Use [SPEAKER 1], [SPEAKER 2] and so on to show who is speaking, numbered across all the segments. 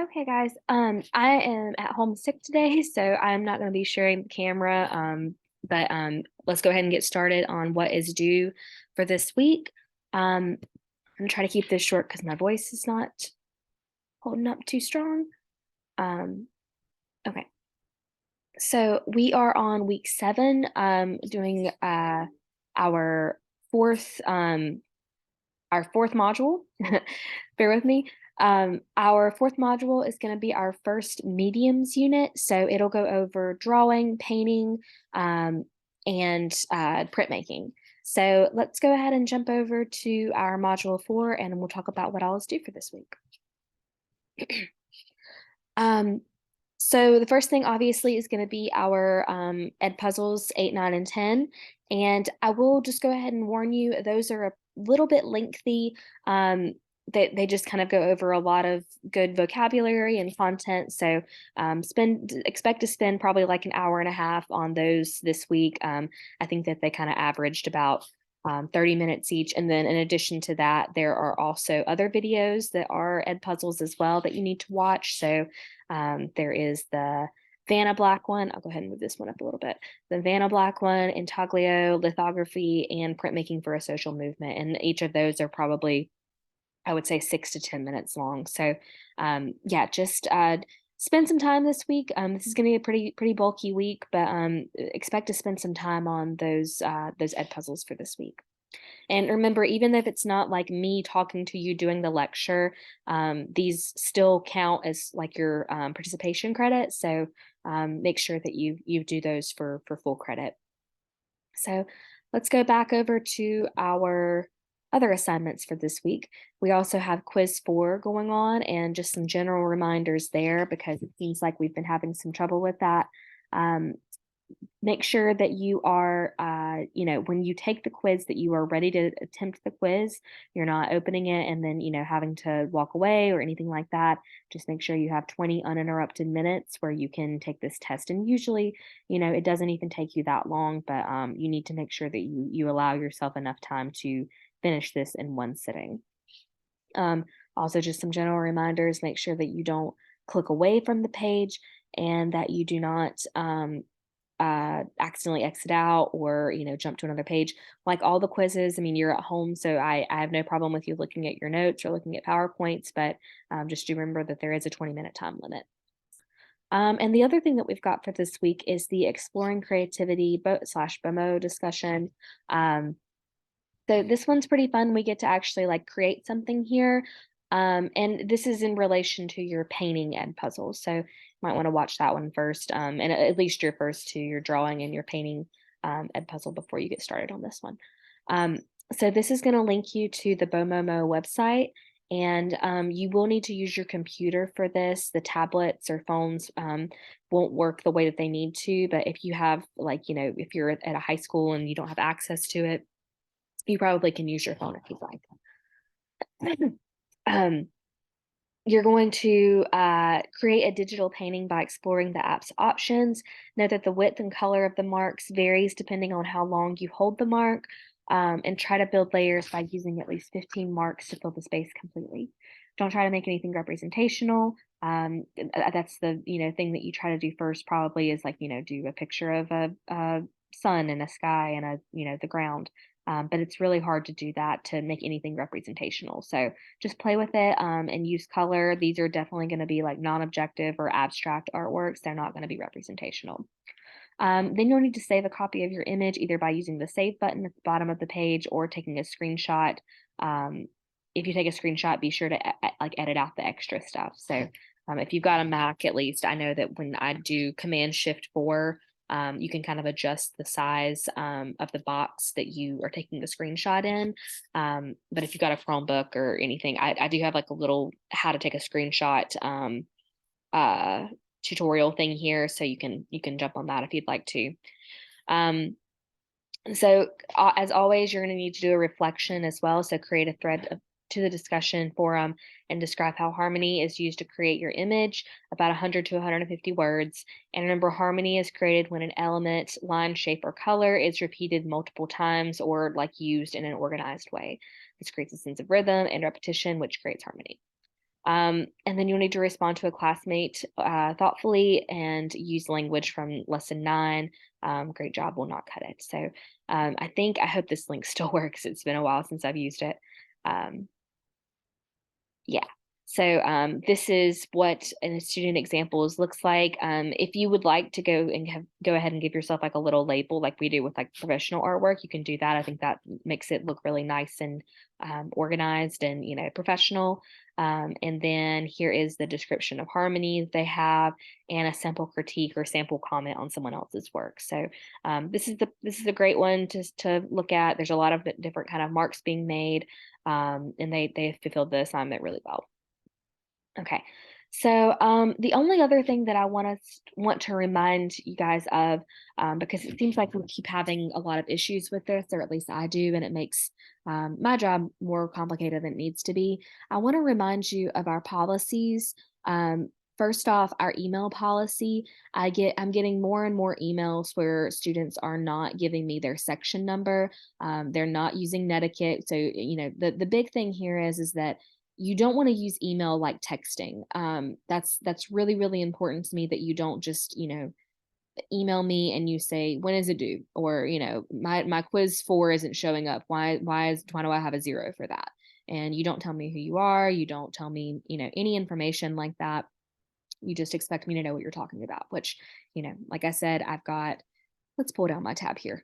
[SPEAKER 1] Okay, guys. I am at home sick today, so I'm not going to be sharing the camera. But let's go ahead and get started on what is due for this week. I'm gonna try to keep this short because my voice is not holding up too strong. Um, okay, so we are on week 7, doing our fourth our fourth module. Bear with me. Our fourth module is going to be our first mediums unit. So it'll go over drawing, painting, and printmaking. So let's go ahead and jump over to our module 4 and we'll talk about what all is due for this week. Um, so the first thing obviously is going to be our ed puzzles 8, 9, and 10. And I will just go ahead and warn you, those are a little bit lengthy. They just kind of go over a lot of good vocabulary and content. So expect to spend probably like an hour and a half on those this week. I think that they kind of averaged about 30 minutes each. And then in addition to that, there are also other videos that are ed puzzles as well that you need to watch. So there is the Vanna Black one. I'll go ahead and move this one up a little bit. The Vanna Black one, intaglio, lithography, and printmaking for a social movement. And each of those are probably, I would say, 6 to 10 minutes long. So yeah, just spend some time this week. This is going to be a pretty bulky week, but expect to spend some time on those ed puzzles for this week. And remember, even if it's not like me talking to you doing the lecture, these still count as like your participation credit. So make sure that you do those for full credit. So let's go back over to our other assignments for this week. We also have quiz 4 going on and just some general reminders there because it seems like we've been having some trouble with that. Make sure that you are, when you take the quiz, that you are ready to attempt the quiz. You're not opening it and then, having to walk away or anything like that. Just make sure you have 20 uninterrupted minutes where you can take this test. And usually, it doesn't even take you that long, but you need to make sure that you allow yourself enough time to finish this in one sitting. Also, just some general reminders, make sure that you don't click away from the page and that you do not accidentally exit out or jump to another page. Like all the quizzes, I mean, you're at home, so I have no problem with you looking at your notes or looking at PowerPoints, but just do remember that there is a 20-minute time limit. And the other thing that we've got for this week is the Exploring Creativity BOMO discussion. So this one's pretty fun. We get to actually like create something here. And this is in relation to your painting ed puzzles. So you might want to watch that one first, and at least your first two, your drawing and your painting ed puzzle before you get started on this one. So this is going to link you to the BOMOMO website, and you will need to use your computer for this. The tablets or phones won't work the way that they need to, but if you have if you're at a high school and you don't have access to it, you probably can use your phone if you'd like. You're going to create a digital painting by exploring the app's options. Note that the width and color of the marks varies depending on how long you hold the mark, and try to build layers by using at least 15 marks to fill the space completely. Don't try to make anything representational. That's the thing that you try to do first probably is do a picture of a sun and a sky and the ground. But it's really hard to do that to make anything representational. So just play with it and use color. These are definitely going to be like non-objective or abstract artworks. They're not going to be representational. Then you'll need to save a copy of your image either by using the save button at the bottom of the page or taking a screenshot. If you take a screenshot, be sure to edit out the extra stuff. So if you've got a Mac, at least I know that when I do Command-Shift-4, you can kind of adjust the size of the box that you are taking the screenshot in. But if you've got a Chromebook or anything, I do have like a little how to take a screenshot tutorial thing here, so you can jump on that if you'd like to. So as always, you're going to need to do a reflection as well. So create a thread to the discussion forum and describe how harmony is used to create your image, about 100 to 150 words. And remember, harmony is created when an element, line, shape, or color is repeated multiple times or like used in an organized way. This creates a sense of rhythm and repetition, which creates harmony. And then you'll need to respond to a classmate thoughtfully and use language from lesson 9. Great job will not cut it. So I hope this link still works. It's been a while since I've used it. Um, yeah. So this is what a student examples looks like. If you would like to go ahead and give yourself like a little label like we do with like professional artwork, you can do that. I think that makes it look really nice and organized and professional. And then here is the description of harmony they have and a sample critique or sample comment on someone else's work. So this is a great one to look at. There's a lot of different kind of marks being made. And they fulfilled the assignment really well. Okay, so the only other thing that I want to remind you guys of, because it seems like we keep having a lot of issues with this, or at least I do, and it makes my job more complicated than it needs to be. I want to remind you of our policies. First off, our email policy. I'm getting more and more emails where students are not giving me their section number. They're not using Netiquette. So, the big thing here is that you don't want to use email like texting. That's really, really important to me that you don't just, email me and you say, when is it due? Or, my quiz 4 isn't showing up. Why do I have a 0 for that? And you don't tell me who you are. You don't tell me, any information like that. You just expect me to know what you're talking about, which, like I said, let's pull down my tab here.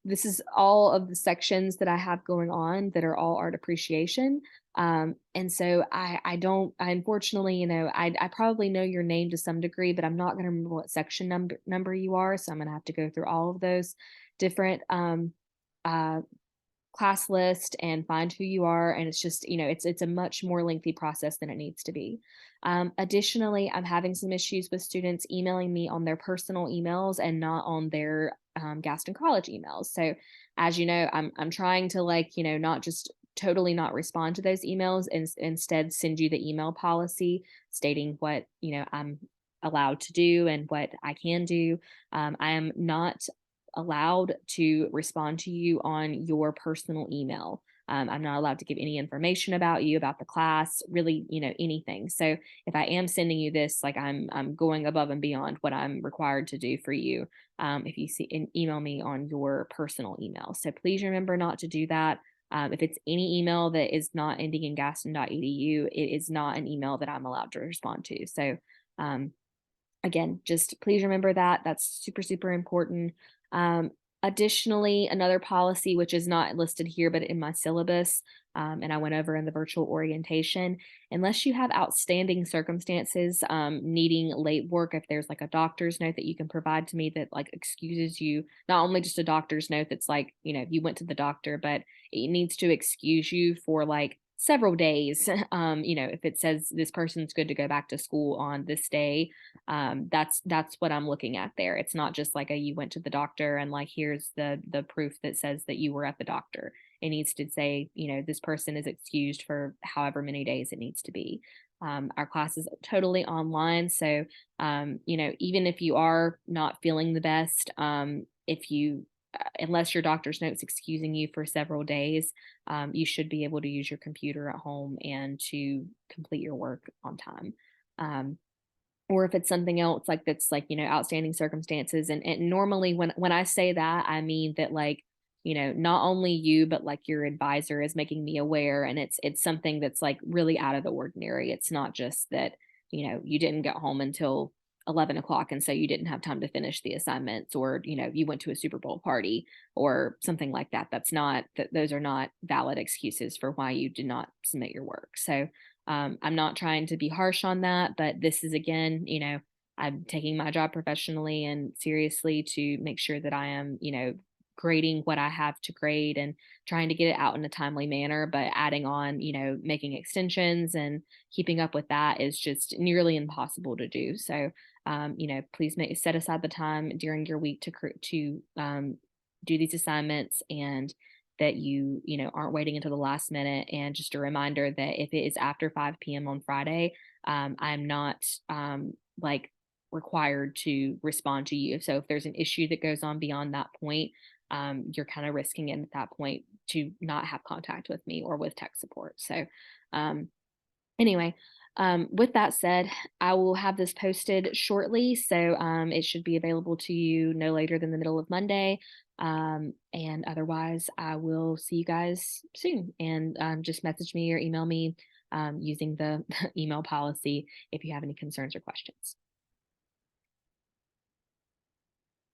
[SPEAKER 1] This is all of the sections that I have going on that are all art appreciation. And so I unfortunately, I probably know your name to some degree, but I'm not going to remember what section number you are. So I'm going to have to go through all of those different uh, class list and find who you are. And it's just, it's a much more lengthy process than it needs to be. Additionally, I'm having some issues with students emailing me on their personal emails and not on their Gaston College emails. So as you know, I'm trying to not just totally not respond to those emails and instead send you the email policy stating what, I'm allowed to do and what I can do. I am not allowed to respond to you on your personal email. I'm not allowed to give any information about you, about the class, really, anything. So if I am sending you this, like I'm going above and beyond what I'm required to do for you. If you see and email me on your personal email. So please remember not to do that. If it's any email that is not ending in gaston.edu, it is not an email that I'm allowed to respond to. So again, just please remember that. That's super, super important. Additionally, another policy, which is not listed here, but in my syllabus, and I went over in the virtual orientation, unless you have outstanding circumstances needing late work, if there's like a doctor's note that you can provide to me that like excuses you, not only just a doctor's note that's like, you went to the doctor, but it needs to excuse you for like several days. If it says this person's good to go back to school on this day, that's what I'm looking at there. It's not just like you went to the doctor and like here's the proof that says that you were at the doctor. It needs to say, this person is excused for however many days it needs to be. Our class is totally online, so even if you are not feeling the best, if you unless your doctor's note's excusing you for several days, you should be able to use your computer at home and to complete your work on time. Or if it's something else like that's like, outstanding circumstances. And normally when I say that, I mean that like, not only you, but like your advisor is making me aware, and it's something that's like really out of the ordinary. It's not just that, you didn't get home until 11 o'clock and so you didn't have time to finish the assignments, or you went to a Super Bowl party or something like that. Those are not valid excuses for why you did not submit your work. So I'm not trying to be harsh on that, but this is again, I'm taking my job professionally and seriously to make sure that I am, grading what I have to grade and trying to get it out in a timely manner. But adding on, making extensions and keeping up with that is just nearly impossible to do. So, please set aside the time during your week to do these assignments, and that you aren't waiting until the last minute. And just a reminder that if it is after 5 p.m. on Friday, I'm not like required to respond to you. So if there's an issue that goes on beyond that point, you're kind of risking it at that point to not have contact with me or with tech support. So Anyway, with that said, I will have this posted shortly, so it should be available to you no later than the middle of Monday. And otherwise, I will see you guys soon. And just message me or email me using the email policy if you have any concerns or questions.